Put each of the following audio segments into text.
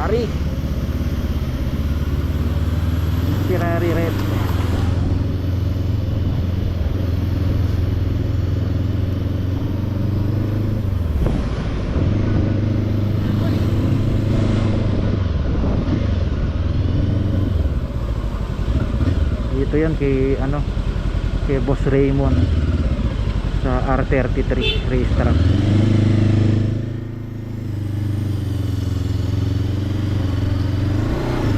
Ferrari. Ferrari red. Dito yan kay ano, kay Boss Raymond sa R33 racetrack.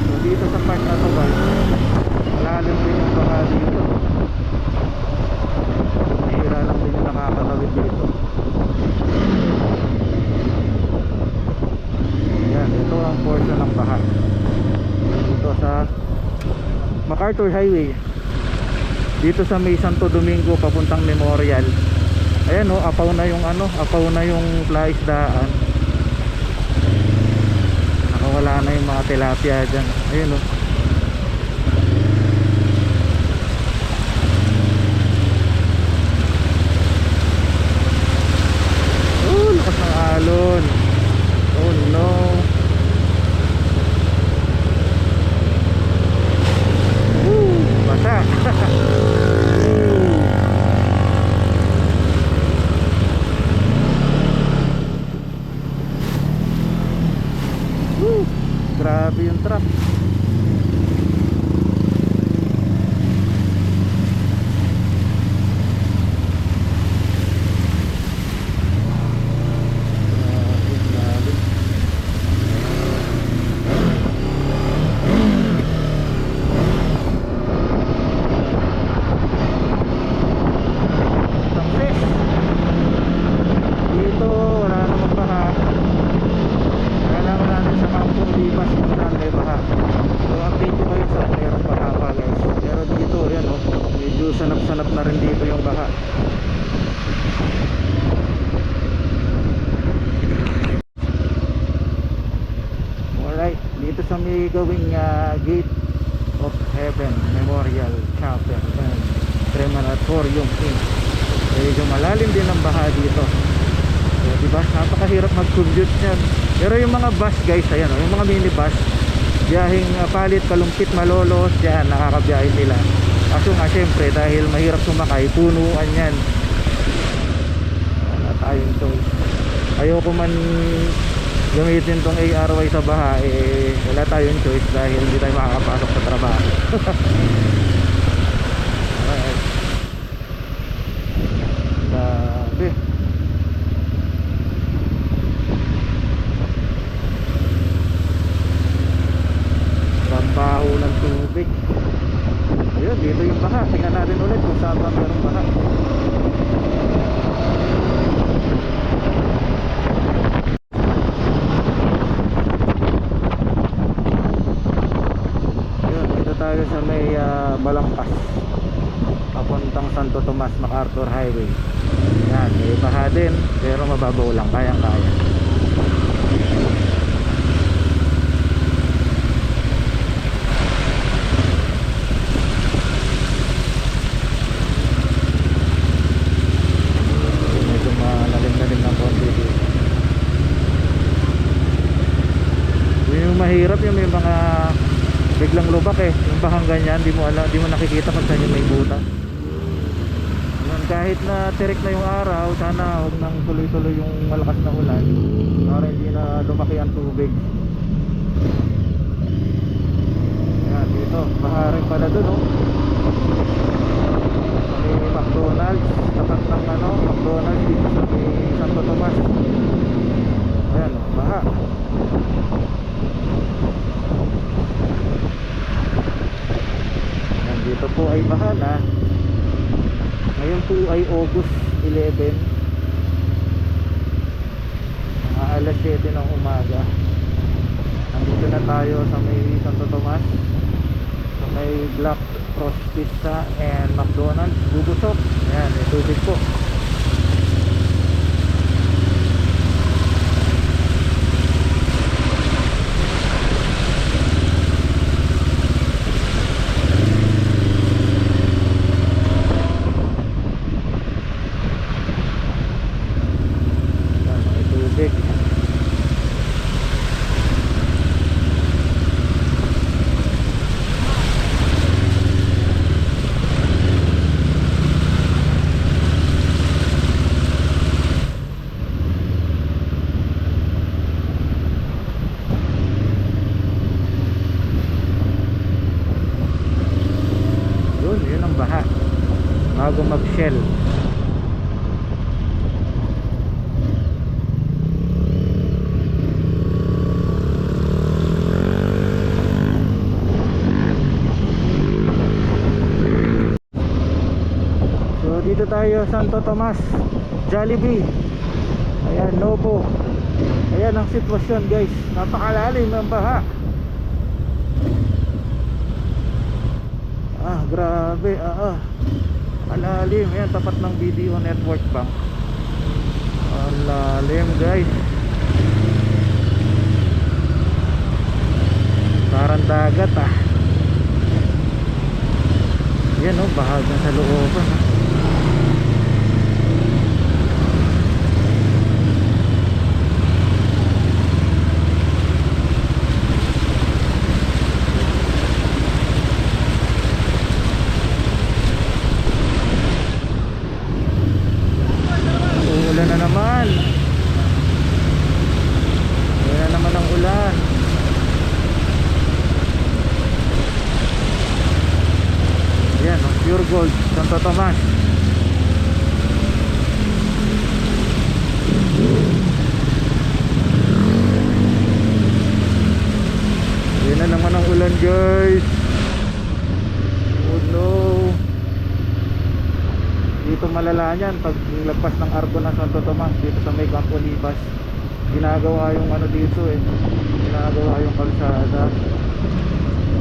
So dito sa part na to guys, malalim din yung baka dito. Mahira lang din yung nakakatawid dito. Yan, ito ang portion ng baha dito sa MacArthur Highway, dito sa may Santo Domingo papuntang Memorial. Ayan o, apaw na yung ano, apaw na yung plaisdaan. Nakawala na yung mga tilapia dyan. Ayun o. Lakas ng alon. Oh no. Basa. Grabe yung truck. Sanap-sanap na rin dito yung baha. Alright, dito sa may gawing Gate of Heaven Memorial Chapel and Crematorium Inc. Medyo malalim din ang baha dito. So, diba? Napakahirap mag-commute yan. Pero yung mga bus guys, ayan, yung mga minibus, biyaheng Palit, Kalumpit, Malolos, yan, nakakabiyahe nila. Kaso nga syempre dahil mahirap sumakay, punuan yan. Wala tayong choice. Ayoko man gamitin tong ARY sa baha, wala tayong choice dahil hindi tayo makakapasok sa trabaho. Alright. Grabe. Trabaho ng tubig. Ayun, dito yung baha. Tingnan natin ulit kung saan ba mayroong baha. Ayun, dito tayo sa may Balangkas papuntang Santo Tomas, MacArthur Highway. Yan, may baha din pero mababaw lang, kayang-kaya. Mahirap yung may mga biglang lubak yung bahang ganyan, di mo nakikita kung saan yung may butas. Kahit na tirik na yung araw, sana huwag nang tuloy-tuloy yung malakas na ulan para hindi na lumaki ang tubig. Ayan, dito baha rin pala dun may McDonald's, tapat ng McDonald's dito sa may Santo Tomas. Ayan baha. Dito po ay baha na. Ngayon po ay August 11, alas 7 ng umaga. Nandito na tayo sa may Santo Tomas, sa may Black Cross Pizza and McDonald's, Bubusok. Ayan, may tubig po. bago mag shell. So dito tayo Santo Tomas, Jollibee. Ayan, Novo. Ayan ang sitwasyon guys, napakalalim ang baha. Grabe, alalim. Ayan, tapat ng BDO Network Bank. Alalim guys, parang dagat Yan bahag na sa looban Ulan na naman. Ulan na naman ang ulan. Ayan, Pure Gold, Santo Tomas. Ayan na naman ang ulan guys. Oh no. Dito malala yan pag lagpas ng Arco ng Santo Tomas, dito sa may Camp Olivas. Ginagawa yung dito ginagawa yung kalsada.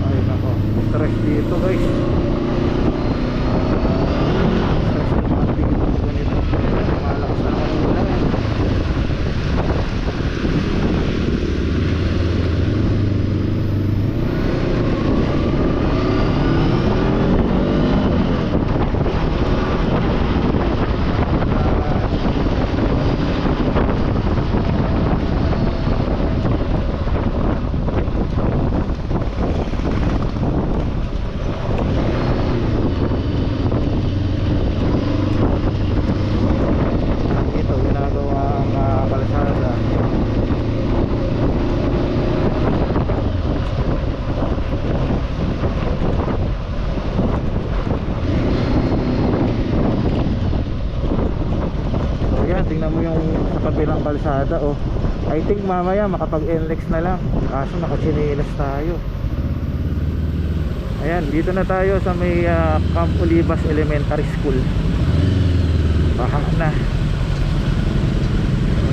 Ay nako, stress dito guys. Stress naman dito ganito. Malakas na naman ulan tingnan mo yung sa kabilang kalsada I think mamaya makapag-NLEX na lang, kaso nakachinelas tayo. Ayan, dito na tayo sa may Camp Olivas Elementary School. Baha na.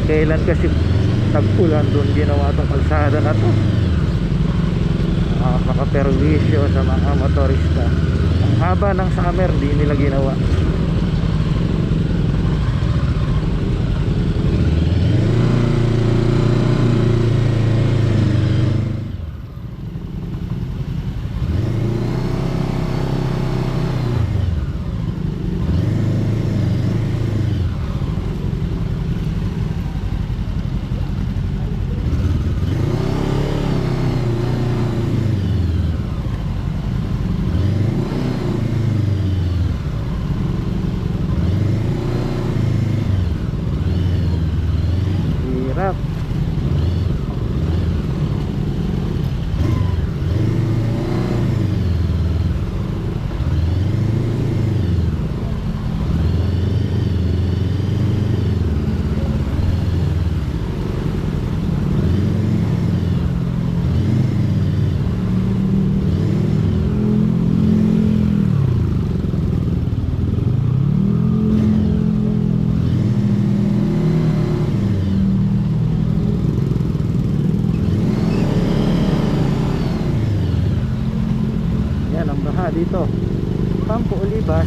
Kailan kasi tag-ulan doon ginawa tong kalsada na to. Makakaperwisyo sa mga motorista. Ang haba ng summer di nila ginawa. Hirap. Dito Campo Olivas.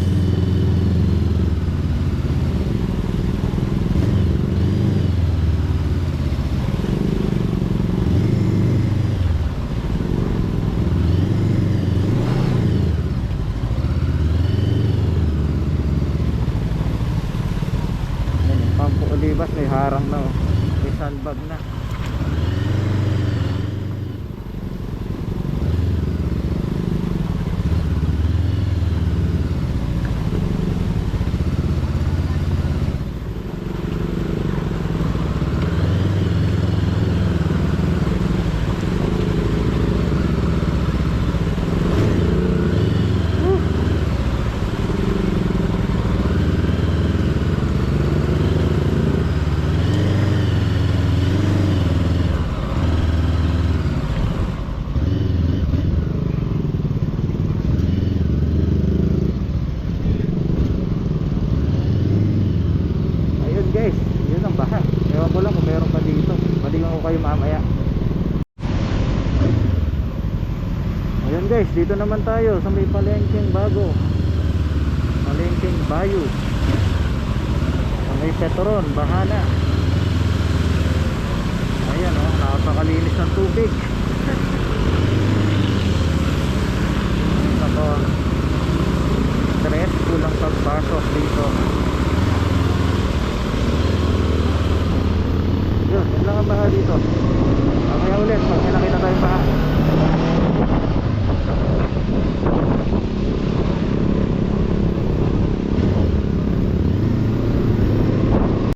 Campo Olivas may harang na may sandbag na. Yan guys, dito naman tayo sa may palengkeng bago. Palengkeng Bayo. Sa may Petron, Bahana. Ayan oh, napakalinis ng tubig. Nako.